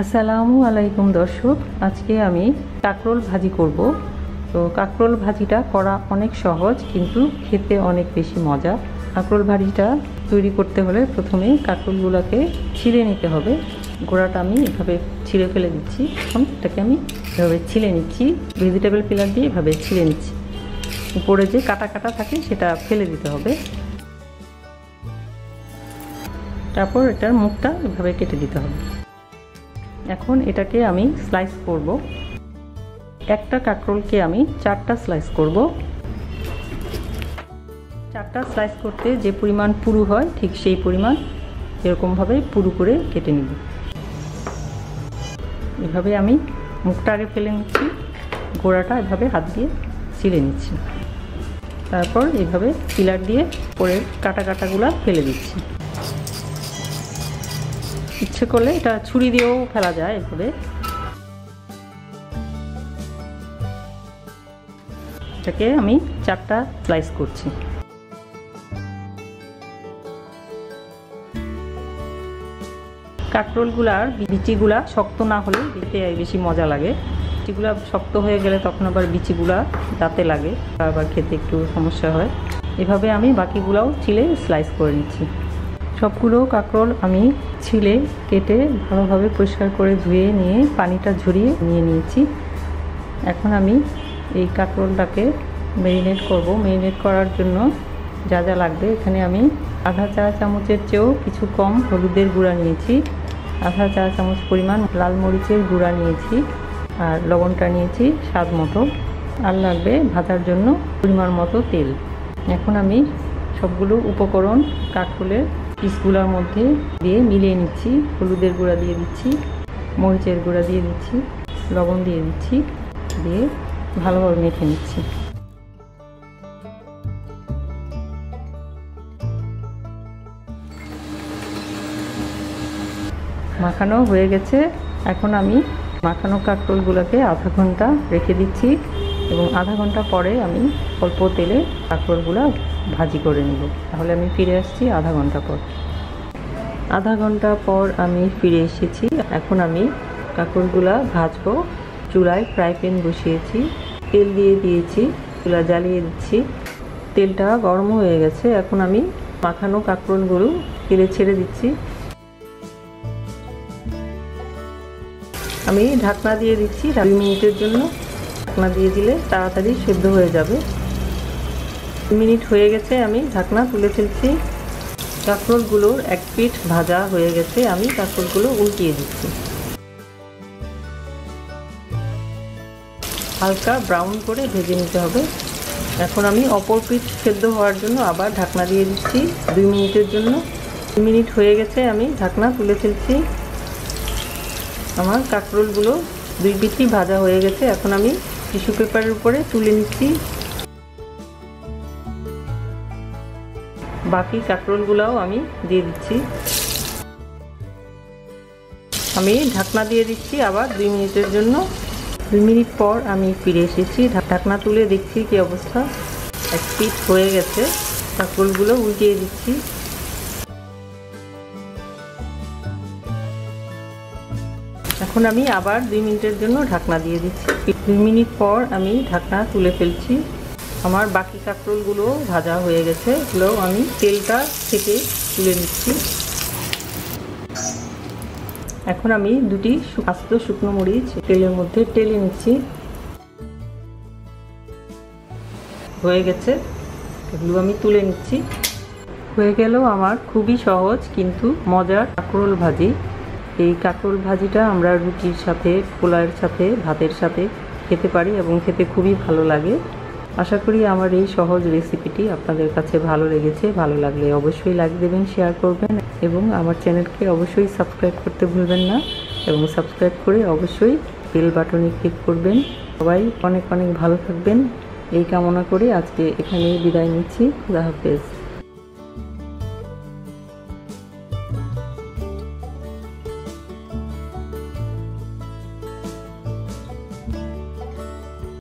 আসসালামু আলাইকুম দর্শক, আজকে আমি কাঁকরোল ভাজি করব। তো কাঁকরোল ভাজিটা করা অনেক সহজ, কিন্তু খেতে অনেক বেশি মজা। কাঁকরোল ভাজিটা তৈরি করতে হলে প্রথমে কাঁকরোলগুলোকে ছিলে নিতে হবে। গোড়াটা আমি এভাবে ছিঁড়ে ফেলে দিচ্ছি। এখন এটাকে আমি এভাবে ছিলে নিচ্ছি, ভেজিটেবল পিলার দিয়ে এভাবে ছিলে নিচ্ছি। উপরে যে কাটা কাটা থাকে সেটা ফেলে দিতে হবে। তারপর এটার মুখটা এভাবে কেটে দিতে হবে। এখন এটাকে আমি স্লাইস করব। একটা কাঁকরোলকে আমি 4টা স্লাইস করব। 4টা স্লাইস করতে যে পরিমাণ পুরু হয় ঠিক সেই পরিমাণ এরকমভাবে পুরু করে কেটে নিব। এভাবে আমি মুখটা আগে ফেলে নিচ্ছি, গোড়াটা এভাবে হাত দিয়ে ছিলে নিচ্ছি। তারপর এভাবে পিলার দিয়ে পরের কাটা কাটাগুলো ফেলে দিচ্ছি। ইচ্ছে করলে এটা ছুরি দিয়েও ফেলা যায়। এভাবে এটাকে আমি 4টা স্লাইস করছি। কাঁকরোলগুলার বিচিগুলা শক্ত না হলে খেতে বেশি মজা লাগে। বিচিগুলা শক্ত হয়ে গেলে তখন আবার বিচিগুলা দাঁতে লাগে, আবার খেতে একটু সমস্যা হয়। এভাবে আমি বাকিগুলাও ছিলে স্লাইস করে নিচ্ছি। সবগুলো কাঁকরোল আমি ছিলে কেটে ভালোভাবে পরিষ্কার করে ধুয়ে নিয়ে পানিটা ঝরিয়ে নিয়ে নিয়েছি। এখন আমি এই কাঁকরোলটাকে ম্যারিনেট করব। ম্যারিনেট করার জন্য যা যা লাগবে, এখানে আমি আধা চা চামচের চেয়েও কিছু কম হলুদের গুঁড়া নিয়েছি, আধা চা চামচ পরিমাণ লাল মরিচের গুঁড়া নিয়েছি, আর লবণটা নিয়েছি স্বাদ মতো। আর লাগবে ভাজার জন্য পরিমাণ মতো তেল। এখন আমি সবগুলো উপকরণ কাঁকরোলের পিসগুলোর মধ্যে দিয়ে মিলিয়ে নিচ্ছি। হলুদের গুঁড়া দিয়ে দিচ্ছি, মরিচের গুঁড়া দিয়ে দিচ্ছি, লবণ দিয়ে দিচ্ছি, দিয়ে ভালোভাবে মেখে নিচ্ছি। মাখানো হয়ে গেছে। এখন আমি মাখানো কাঁকরোলগুলোকে আধা ঘন্টা রেখে দিচ্ছি এবং আধা ঘন্টা পরে আমি অল্প তেলে কাঁকরোলগুলো ভাজি করে নেব। তাহলে আমি ফিরে আসছি আধা ঘন্টা পর। আধা ঘন্টা পর আমি ফিরে এসেছি। এখন আমি কাঁকরোলগুলো ভাজবো। চুলায় ফ্রাই প্যান বসিয়েছি, তেল দিয়ে দিয়েছি, চুলা জ্বালিয়ে দিচ্ছি। তেলটা গরম হয়ে গেছে। এখন আমি মাখানো কাঁকরোলগুলো তেলে ছেড়ে দিচ্ছি। আমি ঢাকনা দিয়ে দিচ্ছি 2 মিনিটের জন্য। ঢাকনা দিয়ে দিলে তাড়াতাড়ি সেদ্ধ হয়ে যাবে। 2 মিনিট হয়ে গেছে, আমি ঢাকনা তুলে ফেলছি। কাঁকরোলগুলোর এক পিঠ ভাজা হয়ে গেছে, আমি কাঁকরোলগুলো উল্টিয়ে দিচ্ছি। হালকা ব্রাউন করে ভেজে নিতে হবে। এখন আমি অপর পিঠ সেদ্ধ হওয়ার জন্য আবার ঢাকনা দিয়ে দিচ্ছি 2 মিনিটের জন্য। 2 মিনিট হয়ে গেছে, আমি ঢাকনা তুলে ফেলছি। আমার কাঁকরোলগুলো 2 পিঠই ভাজা হয়ে গেছে। এখন আমি টিস্যু পেপারের উপরে তুলে নিচ্ছি। বাকি কাঁকরোলগুলোও আমি দিয়ে দিচ্ছি। আমি ঢাকনা দিয়ে দিচ্ছি আবার 2 মিনিটের জন্য। 2 মিনিট পর আমি ফিরে এসেছি। ঢাকনা তুলে দেখছি কি অবস্থা। এক পিঠ হয়ে গেছে। কাঁকরোলগুলো উল্টিয়ে দিচ্ছি। এখন আমি আবার 2 মিনিটের জন্য ঢাকনা দিয়ে দিচ্ছি। 2 মিনিট পর আমি ঢাকনা তুলে ফেলছি। আমার বাকি কাঁকরোলগুলো ভাজা হয়ে গেছে। এগুলো আমি তেলটা থেকে তুলে নিচ্ছি। এখন আমি 2টি আস্ত শুকনো মরিচ তেলের মধ্যে টেলে নিচ্ছি। হয়ে গেছে, এগুলো আমি তুলে নিচ্ছি। হয়ে গেল আমার খুবই সহজ কিন্তু মজার কাঁকরোল ভাজি। এই কাঁকরোল ভাজিটা আমরা রুটির সাথে, পোলাওয়ের সাথে, ভাতের সাথে খেতে পারি এবং খেতে খুবই ভালো লাগে। আশা করি আমার এই সহজ রেসিপিটি আপনাদের কাছে ভালো লেগেছে। ভালো লাগলে অবশ্যই লাইক দেবেন, শেয়ার করবেন এবং আমার চ্যানেলকে অবশ্যই সাবস্ক্রাইব করতে ভুলবেন না এবং সাবস্ক্রাইব করে অবশ্যই বেল বাটনে ক্লিক করবেন। সবাই অনেক অনেক ভালো থাকবেন এই কামনা করে আজকে এখানেই বিদায় নিচ্ছি। খুদা হাফেজ।